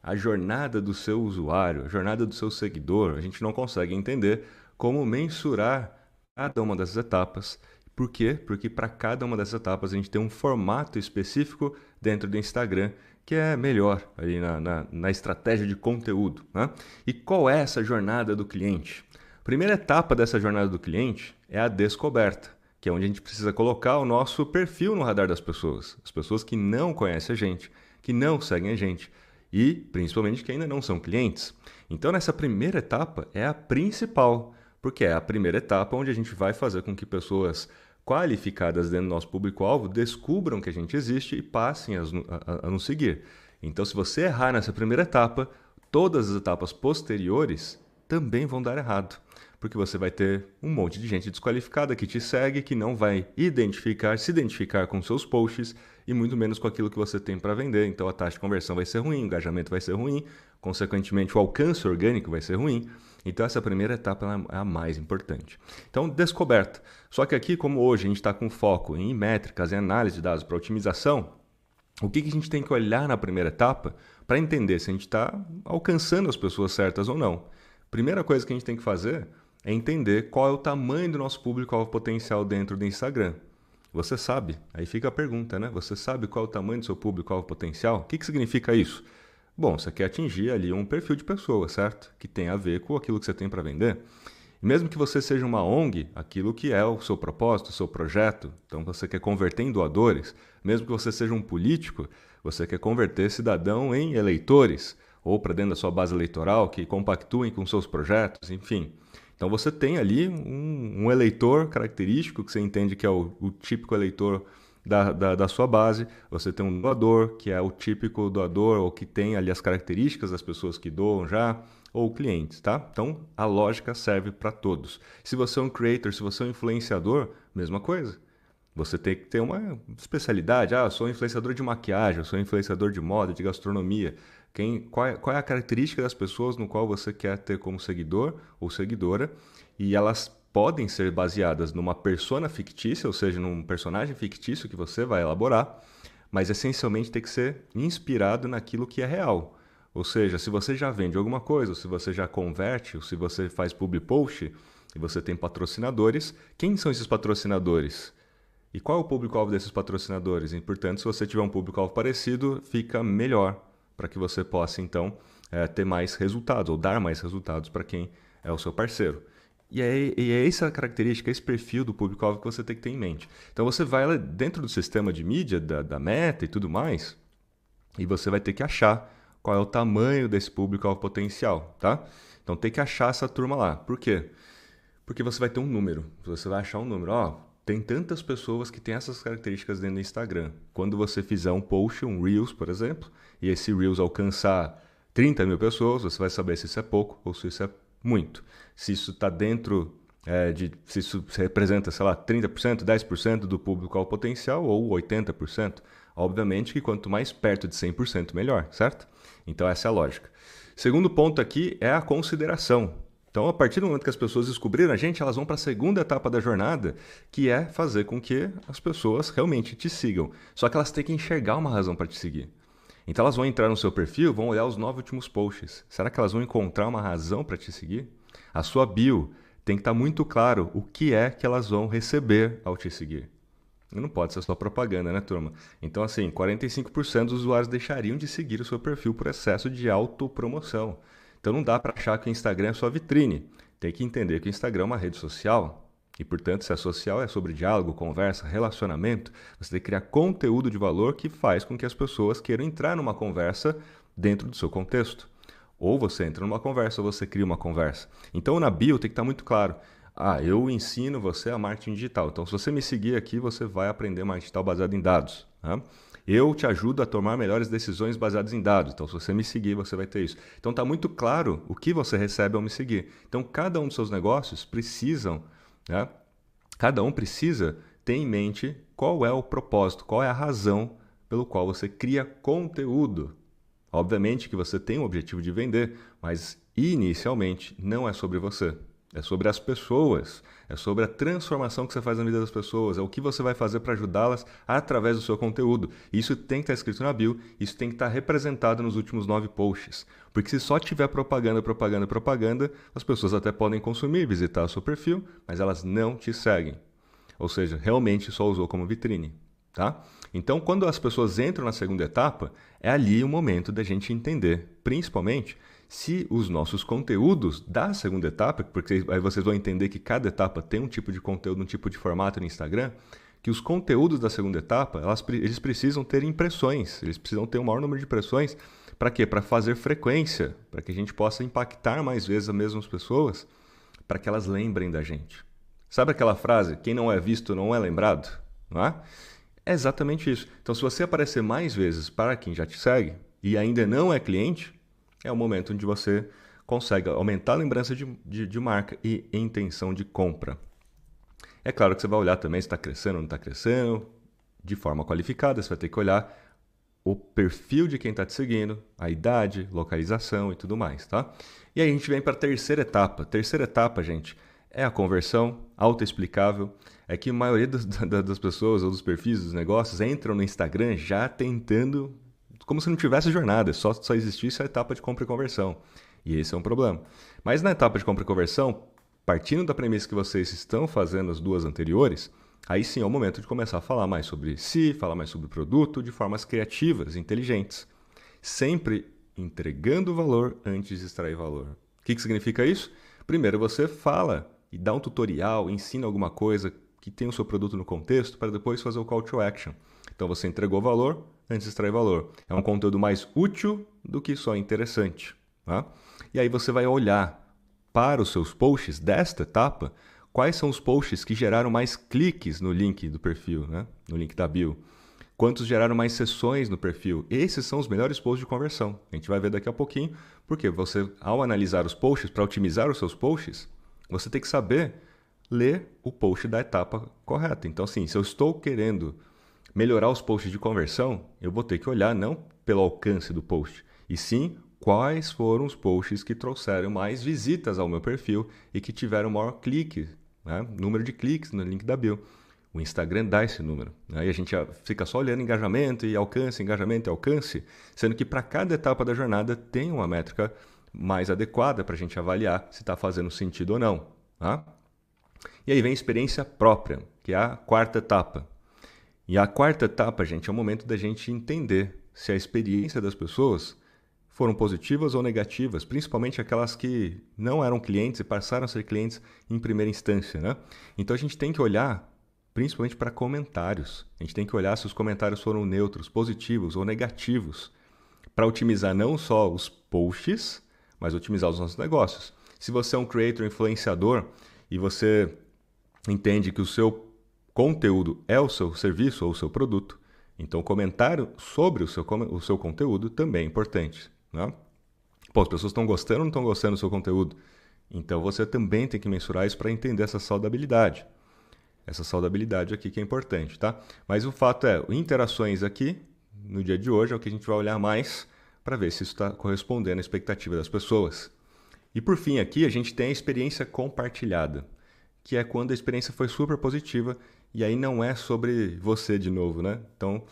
a jornada do seu usuário, a jornada do seu seguidor, a gente não consegue entender como mensurar cada uma dessas etapas. Por quê? Porque para cada uma dessas etapas a gente tem um formato específico dentro do Instagram que é melhor ali na estratégia de conteúdo, né? E qual é essa jornada do cliente? A primeira etapa dessa jornada do cliente é a descoberta, que é onde a gente precisa colocar o nosso perfil no radar das pessoas. As pessoas que não conhecem a gente, que não seguem a gente e, principalmente, que ainda não são clientes. Então, nessa primeira etapa é a principal, porque é a primeira etapa onde a gente vai fazer com que pessoas qualificadas dentro do nosso público-alvo descubram que a gente existe e passem a nos seguir. Então, se você errar nessa primeira etapa, todas as etapas posteriores também vão dar errado, porque você vai ter um monte de gente desqualificada que te segue, que não vai se identificar com seus posts e muito menos com aquilo que você tem para vender. Então a taxa de conversão vai ser ruim, o engajamento vai ser ruim, consequentemente o alcance orgânico vai ser ruim. Então essa primeira etapa é a mais importante. Então, descoberta. Só que aqui, como hoje a gente está com foco em métricas, em análise de dados para otimização, o que a gente tem que olhar na primeira etapa para entender se a gente está alcançando as pessoas certas ou não? Primeira coisa que a gente tem que fazer é entender qual é o tamanho do nosso público-alvo potencial dentro do Instagram. Você sabe? Aí fica a pergunta, né? Você sabe qual é o tamanho do seu público-alvo potencial? O que significa isso? Bom, você quer atingir ali um perfil de pessoa, certo? Que tem a ver com aquilo que você tem para vender. E mesmo que você seja uma ONG, aquilo que é o seu propósito, o seu projeto, então você quer converter em doadores, mesmo que você seja um político, você quer converter cidadão em eleitores, ou para dentro da sua base eleitoral, que compactuem com seus projetos, enfim. Então você tem ali um eleitor característico, que você entende que é o típico eleitor da sua base, você tem um doador, que é o típico doador, ou que tem ali as características das pessoas que doam já, ou clientes, tá? Então, a lógica serve para todos. Se você é um creator, se você é um influenciador, mesma coisa. Você tem que ter uma especialidade. Ah, eu sou influenciador de maquiagem, eu sou influenciador de moda, de gastronomia. Qual é a característica das pessoas no qual você quer ter como seguidor ou seguidora? E elas podem ser baseadas numa persona fictícia, ou seja, num personagem fictício que você vai elaborar, mas essencialmente tem que ser inspirado naquilo que é real. Ou seja, se você já vende alguma coisa, ou se você já converte, ou se você faz public post e você tem patrocinadores, quem são esses patrocinadores? E qual é o público-alvo desses patrocinadores? E, portanto, se você tiver um público-alvo parecido, fica melhor para que você possa, então, ter mais resultados ou dar mais resultados para quem é o seu parceiro. E é essa característica, esse perfil do público-alvo que você tem que ter em mente. Então, você vai lá dentro do sistema de mídia, da Meta e tudo mais, e você vai ter que achar qual é o tamanho desse público-alvo potencial, tá? Então, tem que achar essa turma lá. Por quê? Porque você vai ter um número. Você vai achar um número. Ó, tem tantas pessoas que têm essas características dentro do Instagram. Quando você fizer um post, um Reels, por exemplo, e esse Reels alcançar 30 mil pessoas, você vai saber se isso é pouco ou se isso é muito. Se isso está dentro se isso representa, sei lá, 30%, 10% do público-alvo potencial ou 80%. Obviamente que quanto mais perto de 100%, melhor, certo? Então essa é a lógica. Segundo ponto aqui é a consideração. Então, a partir do momento que as pessoas descobriram a gente, elas vão para a segunda etapa da jornada, que é fazer com que as pessoas realmente te sigam. Só que elas têm que enxergar uma razão para te seguir. Então, elas vão entrar no seu perfil, vão olhar os 9 últimos posts. Será que elas vão encontrar uma razão para te seguir? A sua bio tem que estar muito claro o que é que elas vão receber ao te seguir. E não pode ser só propaganda, né, turma? Então, assim, 45% dos usuários deixariam de seguir o seu perfil por excesso de autopromoção. Então não dá para achar que o Instagram é sua vitrine. Tem que entender que o Instagram é uma rede social. E, portanto, se é social, é sobre diálogo, conversa, relacionamento. Você tem que criar conteúdo de valor que faz com que as pessoas queiram entrar numa conversa dentro do seu contexto. Ou você entra numa conversa, ou você cria uma conversa. Então, na bio tem que estar muito claro. Ah, eu ensino você a marketing digital. Então, se você me seguir aqui, você vai aprender marketing digital baseado em dados. Tá? Eu te ajudo a tomar melhores decisões baseadas em dados. Então, se você me seguir, você vai ter isso. Então, está muito claro o que você recebe ao me seguir. Então, cada um dos seus negócios precisam, né? Cada um precisa ter em mente qual é o propósito, qual é a razão pelo qual você cria conteúdo. Obviamente que você tem o objetivo de vender, mas inicialmente não é sobre você. é sobre as pessoas, é sobre a transformação que você faz na vida das pessoas, é o que você vai fazer para ajudá-las através do seu conteúdo. Isso tem que estar escrito na bio, isso tem que estar representado nos últimos 9 posts. Porque se só tiver propaganda, propaganda, propaganda, as pessoas até podem consumir, visitar o seu perfil, mas elas não te seguem. Ou seja, realmente só usou como vitrine. Tá? Então, quando as pessoas entram na segunda etapa, é ali o momento da gente entender, principalmente, se os nossos conteúdos da segunda etapa, porque aí vocês vão entender que cada etapa tem um tipo de conteúdo, um tipo de formato no Instagram, que os conteúdos da segunda etapa, eles precisam ter impressões, eles precisam ter um maior número de impressões. Para quê? Para fazer frequência, para que a gente possa impactar mais vezes as mesmas pessoas, para que elas lembrem da gente. Sabe aquela frase, quem não é visto não é lembrado? Não é? É exatamente isso. Então, se você aparecer mais vezes para quem já te segue e ainda não é cliente, é o momento onde você consegue aumentar a lembrança de marca e intenção de compra. É claro que você vai olhar também se está crescendo ou não está crescendo, de forma qualificada, você vai ter que olhar o perfil de quem está te seguindo, a idade, localização e tudo mais, tá? E aí a gente vem para a terceira etapa. Terceira etapa, gente, é a conversão autoexplicável. É que a maioria das pessoas ou dos perfis dos negócios entram no Instagram já tentando, como se não tivesse jornada, só existisse a etapa de compra e conversão. E esse é um problema. Mas na etapa de compra e conversão, partindo da premissa que vocês estão fazendo as duas anteriores, aí sim é o momento de começar a falar mais sobre si, falar mais sobre o produto de formas criativas, inteligentes. Sempre entregando valor antes de extrair valor. O que significa isso? Primeiro você fala e dá um tutorial, ensina alguma coisa que tem o seu produto no contexto para depois fazer o call to action. Então você entregou valor antes de extrair valor. É um conteúdo mais útil do que só interessante. Tá? E aí você vai olhar para os seus posts desta etapa, quais são os posts que geraram mais cliques no link do perfil, né? No link da bio. Quantos geraram mais sessões no perfil? Esses são os melhores posts de conversão. A gente vai ver daqui a pouquinho, porque você, ao analisar os posts, para otimizar os seus posts, você tem que saber ler o post da etapa correta. Então, assim, se eu estou querendo melhorar os posts de conversão, eu vou ter que olhar não pelo alcance do post, e sim quais foram os posts que trouxeram mais visitas ao meu perfil e que tiveram maior clique, né? Número de cliques no link da bio. O Instagram dá esse número. Né? E a gente fica só olhando engajamento e alcance, sendo que para cada etapa da jornada tem uma métrica mais adequada para a gente avaliar se está fazendo sentido ou não. Tá? E aí vem a experiência própria, que é a quarta etapa. E a quarta etapa, gente, é o momento da gente entender se a experiência das pessoas foram positivas ou negativas, principalmente aquelas que não eram clientes e passaram a ser clientes em primeira instância. Né? Então a gente tem que olhar principalmente para comentários. A gente tem que olhar se os comentários foram neutros, positivos ou negativos, para otimizar não só os posts, mas otimizar os nossos negócios. Se você é um creator, influenciador, e você entende que o seu conteúdo é o seu serviço ou o seu produto, então o comentário sobre o seu conteúdo também é importante. Né? Pô, as pessoas estão gostando ou não estão gostando do seu conteúdo? Então você também tem que mensurar isso para entender essa saudabilidade. Essa saudabilidade aqui que é importante, tá? Mas o fato é, interações aqui, no dia de hoje, é o que a gente vai olhar mais para ver se isso está correspondendo à expectativa das pessoas. E por fim aqui, a gente tem a experiência compartilhada, que é quando a experiência foi super positiva e aí não é sobre você de novo, né? Então,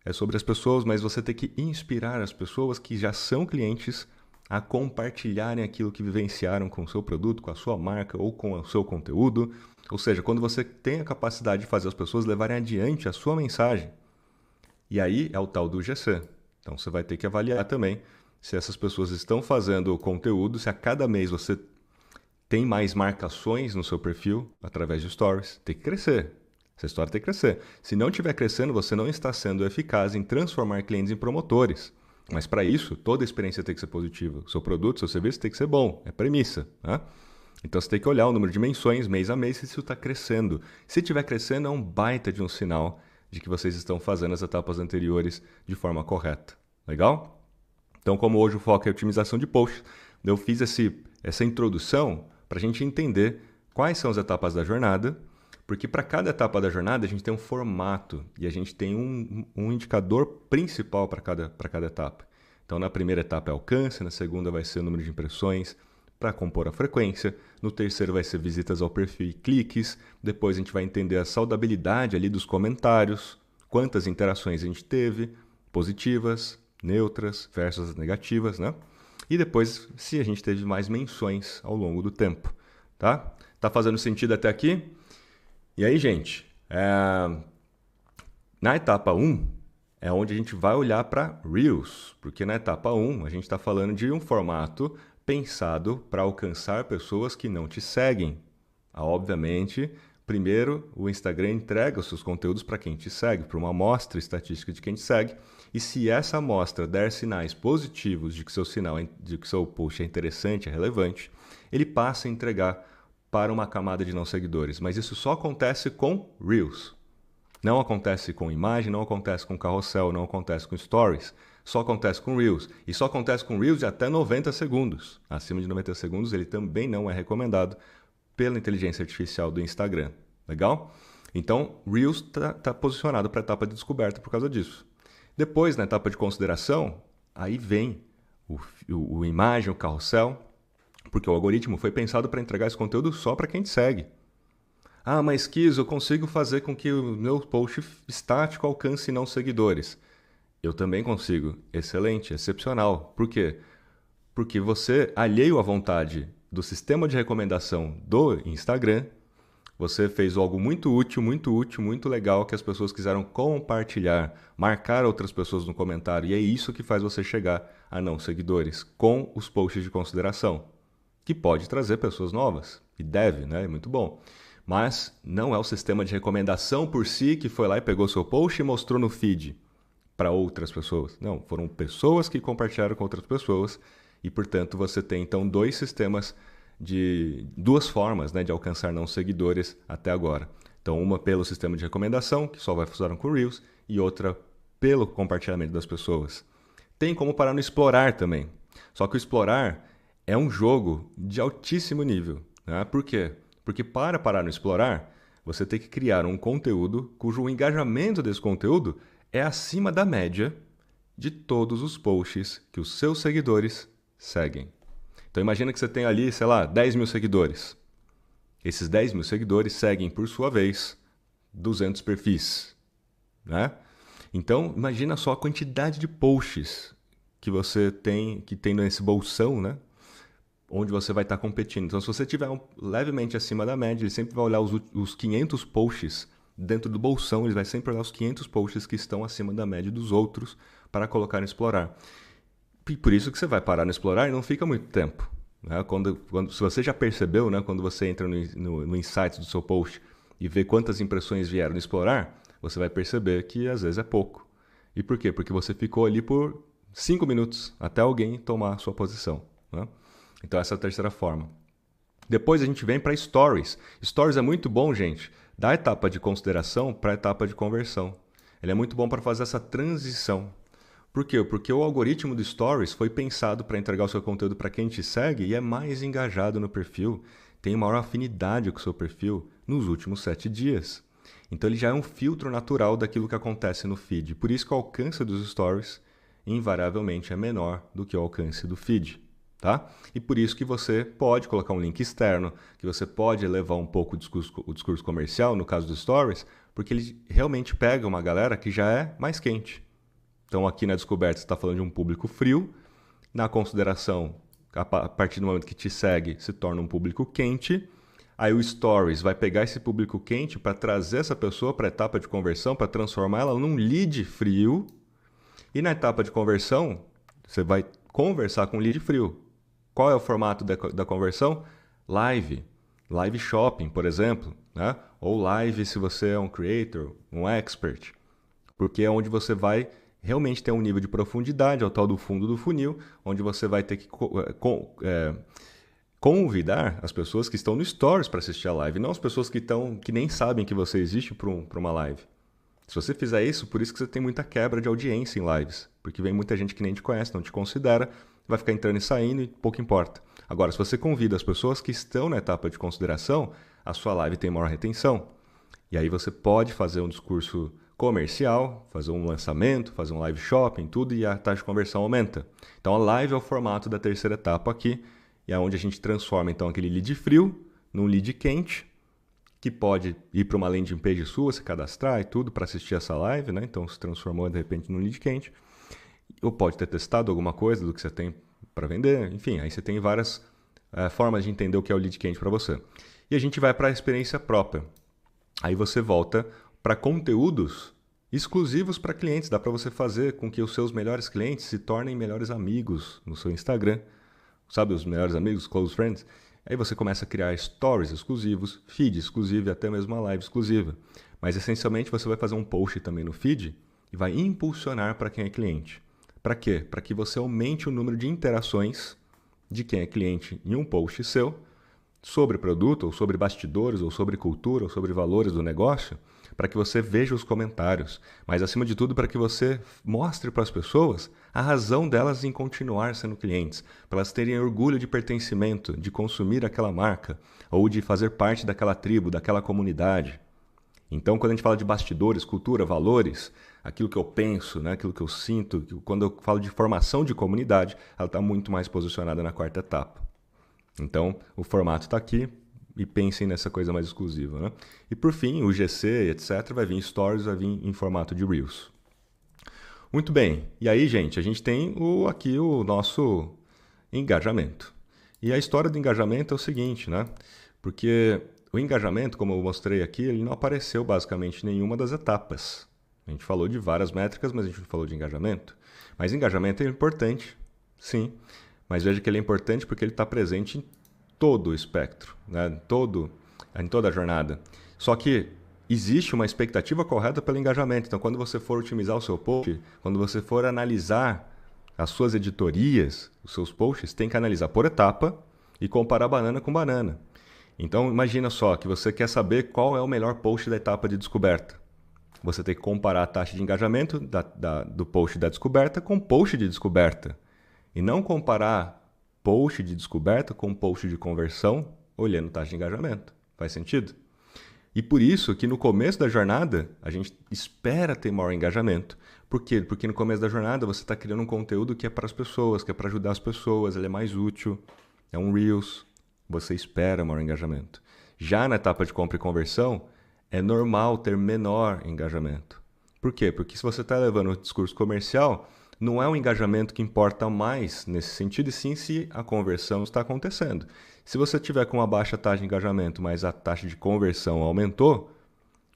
é sobre as pessoas, mas você tem que inspirar as pessoas que já são clientes a compartilharem aquilo que vivenciaram com o seu produto, com a sua marca ou com o seu conteúdo. Ou seja, quando você tem a capacidade de fazer as pessoas levarem adiante a sua mensagem. E aí é o tal do GC. Então você vai ter que avaliar também se essas pessoas estão fazendo o conteúdo, se a cada mês você tem mais marcações no seu perfil através de stories. Tem que crescer. Essa história tem que crescer. Se não estiver crescendo, você não está sendo eficaz em transformar clientes em promotores. Mas para isso, toda a experiência tem que ser positiva. O seu produto, seu serviço tem que ser bom. É premissa. Né? Então você tem que olhar o número de menções mês a mês se isso está crescendo. Se estiver crescendo, é um baita de um sinal de que vocês estão fazendo as etapas anteriores de forma correta. Legal? Então, como hoje o foco é otimização de posts, eu fiz essa introdução para a gente entender quais são as etapas da jornada, porque para cada etapa da jornada a gente tem um formato e a gente tem um indicador principal para cada etapa. Então, na primeira etapa é alcance, na segunda vai ser o número de impressões, para compor a frequência. No terceiro vai ser visitas ao perfil e cliques. Depois a gente vai entender a saudabilidade ali dos comentários, quantas interações a gente teve, positivas, neutras versus negativas, né? E depois se a gente teve mais menções ao longo do tempo, tá? Tá fazendo sentido até aqui? E aí, gente, na etapa 1 é onde a gente vai olhar para Reels, porque na etapa 1 a gente está falando de um formato pensado para alcançar pessoas que não te seguem. Obviamente, primeiro o Instagram entrega os seus conteúdos para quem te segue, para uma amostra estatística de quem te segue, e se essa amostra der sinais positivos de que seu post é interessante, é relevante, ele passa a entregar para uma camada de não seguidores. Mas isso só acontece com Reels. Não acontece com imagem, não acontece com carrossel, não acontece com stories. Só acontece com Reels. E só acontece com Reels de até 90 segundos. Acima de 90 segundos ele também não é recomendado pela inteligência artificial do Instagram. Legal? Então, Reels está posicionado para a etapa de descoberta por causa disso. Depois, na etapa de consideração, aí vem o imagem, o carrossel, porque o algoritmo foi pensado para entregar esse conteúdo só para quem te segue. Ah, mas Kiz, eu consigo fazer com que o meu post estático alcance não seguidores. Eu também consigo. Excelente, excepcional. Por quê? Porque você, alheio à vontade do sistema de recomendação do Instagram, você fez algo muito útil, muito legal que as pessoas quiseram compartilhar, marcar outras pessoas no comentário. E é isso que faz você chegar a não seguidores com os posts de consideração, que pode trazer pessoas novas. E deve, né? É muito bom. Mas não é o sistema de recomendação por si que foi lá e pegou seu post e mostrou no feed para outras pessoas. Não, foram pessoas que compartilharam com outras pessoas e, portanto, você tem então duas formas, né, de alcançar não seguidores até agora. Então, uma pelo sistema de recomendação, que só vai funcionar com Reels, e outra pelo compartilhamento das pessoas. Tem como parar no explorar também. Só que o explorar é um jogo de altíssimo nível, né? Por quê? Porque para parar no explorar, você tem que criar um conteúdo cujo engajamento desse conteúdo é acima da média de todos os posts que os seus seguidores seguem. Então imagina que você tem ali, sei lá, 10 mil seguidores. Esses 10 mil seguidores seguem, por sua vez, 200 perfis, né? Então imagina só a quantidade de posts que você tem nesse bolsão, né? Onde você vai estar competindo. Então, se você estiver levemente acima da média, ele sempre vai olhar os 500 posts dentro do bolsão, ele vai sempre olhar os 500 posts que estão acima da média dos outros para colocar no explorar. E por isso que você vai parar no explorar e não fica muito tempo. Né? Se você já percebeu, né, quando você entra no insights do seu post e vê quantas impressões vieram no explorar, você vai perceber que às vezes é pouco. E por quê? Porque você ficou ali por 5 minutos até alguém tomar a sua posição. Né? Então essa é a terceira forma. Depois a gente vem para Stories. Stories é muito bom, gente, da etapa de consideração para a etapa de conversão. Ele é muito bom para fazer essa transição. Por quê? Porque o algoritmo do Stories foi pensado para entregar o seu conteúdo para quem te segue e é mais engajado no perfil, tem maior afinidade com o seu perfil nos últimos 7 dias. Então ele já é um filtro natural daquilo que acontece no feed. Por isso que o alcance dos Stories invariavelmente é menor do que o alcance do feed. Tá? E por isso que você pode colocar um link externo, que você pode elevar um pouco o discurso comercial, no caso dos Stories, porque ele realmente pega uma galera que já é mais quente. Então aqui na descoberta você está falando de um público frio, na consideração, a partir do momento que te segue, se torna um público quente, aí o Stories vai pegar esse público quente para trazer essa pessoa para a etapa de conversão, para transformar ela num lead frio, e na etapa de conversão, você vai conversar com um lead frio. Qual é o formato da conversão? Live. Live shopping, por exemplo. Né? Ou live se você é um creator, um expert. Porque é onde você vai realmente ter um nível de profundidade, ao tal do fundo do funil, onde você vai ter que convidar as pessoas que estão no Stories para assistir a live, não as pessoas que nem sabem que você existe para uma live. Se você fizer isso, por isso que você tem muita quebra de audiência em lives. Porque vem muita gente que nem te conhece, não te considera, vai ficar entrando e saindo e pouco importa. Agora, se você convida as pessoas que estão na etapa de consideração, a sua live tem maior retenção. E aí você pode fazer um discurso comercial, fazer um lançamento, fazer um live shopping, tudo, e a taxa de conversão aumenta. Então a live é o formato da terceira etapa aqui, e é onde a gente transforma então aquele lead frio num lead quente, que pode ir para uma landing page sua, se cadastrar e tudo para assistir essa live, né? Então se transformou de repente num lead quente. Ou pode ter testado alguma coisa do que você tem para vender, enfim, aí você tem várias formas de entender o que é o lead quente para você. E a gente vai para a experiência própria. Aí você volta para conteúdos exclusivos para clientes. Dá para você fazer com que os seus melhores clientes se tornem melhores amigos no seu Instagram. Sabe, os melhores amigos, close friends? Aí você começa a criar stories exclusivos, feed exclusivo e até mesmo uma live exclusiva. Mas essencialmente você vai fazer um post também no feed e vai impulsionar para quem é cliente. Para quê? Para que você aumente o número de interações de quem é cliente em um post seu sobre produto, ou sobre bastidores, ou sobre cultura, ou sobre valores do negócio, para que você veja os comentários, mas acima de tudo para que você mostre para as pessoas a razão delas em continuar sendo clientes, para elas terem orgulho de pertencimento, de consumir aquela marca, ou de fazer parte daquela tribo, daquela comunidade. Então, quando a gente fala de bastidores, cultura, valores, aquilo que eu penso, né, aquilo que eu sinto, quando eu falo de formação de comunidade, ela está muito mais posicionada na quarta etapa. Então, o formato está aqui e pensem nessa coisa mais exclusiva, né? E por fim, o GC, etc., vai vir em Stories, vai vir em formato de Reels. Muito bem. E aí, gente, a gente tem aqui o nosso engajamento. E a história do engajamento é o seguinte, né? Porque o engajamento, como eu mostrei aqui, ele não apareceu basicamente em nenhuma das etapas. A gente falou de várias métricas, mas a gente não falou de engajamento. Mas engajamento é importante, sim. Mas veja que ele é importante porque ele está presente em todo o espectro, né? Em toda a jornada. Só que existe uma expectativa correta pelo engajamento. Então, quando você for otimizar o seu post, quando você for analisar as suas editorias, os seus posts, tem que analisar por etapa e comparar banana com banana. Então, imagina só que você quer saber qual é o melhor post da etapa de descoberta. Você tem que comparar a taxa de engajamento do post da descoberta com o post de descoberta. E não comparar post de descoberta com post de conversão olhando taxa de engajamento. Faz sentido? E por isso que no começo da jornada a gente espera ter maior engajamento. Por quê? Porque no começo da jornada você está criando um conteúdo que é para as pessoas, que é para ajudar as pessoas, ele é mais útil, é um Reels, você espera maior engajamento. Já na etapa de compra e conversão, é normal ter menor engajamento. Por quê? Porque se você está levando o discurso comercial, não é o engajamento que importa mais nesse sentido, e sim se a conversão está acontecendo. Se você tiver com uma baixa taxa de engajamento, mas a taxa de conversão aumentou,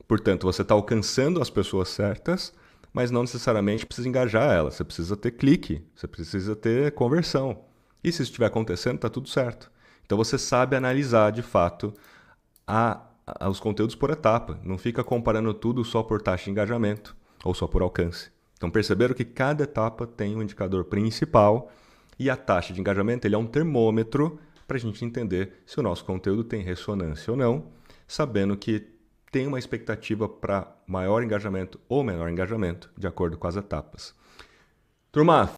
portanto, você está alcançando as pessoas certas, mas não necessariamente precisa engajar elas. Você precisa ter clique, você precisa ter conversão. E se isso estiver acontecendo, está tudo certo. Então você sabe analisar, de fato, os conteúdos por etapa. Não fica comparando tudo só por taxa de engajamento ou só por alcance. Então perceberam que cada etapa tem um indicador principal e a taxa de engajamento ele é um termômetro para a gente entender se o nosso conteúdo tem ressonância ou não, sabendo que tem uma expectativa para maior engajamento ou menor engajamento de acordo com as etapas. Turma,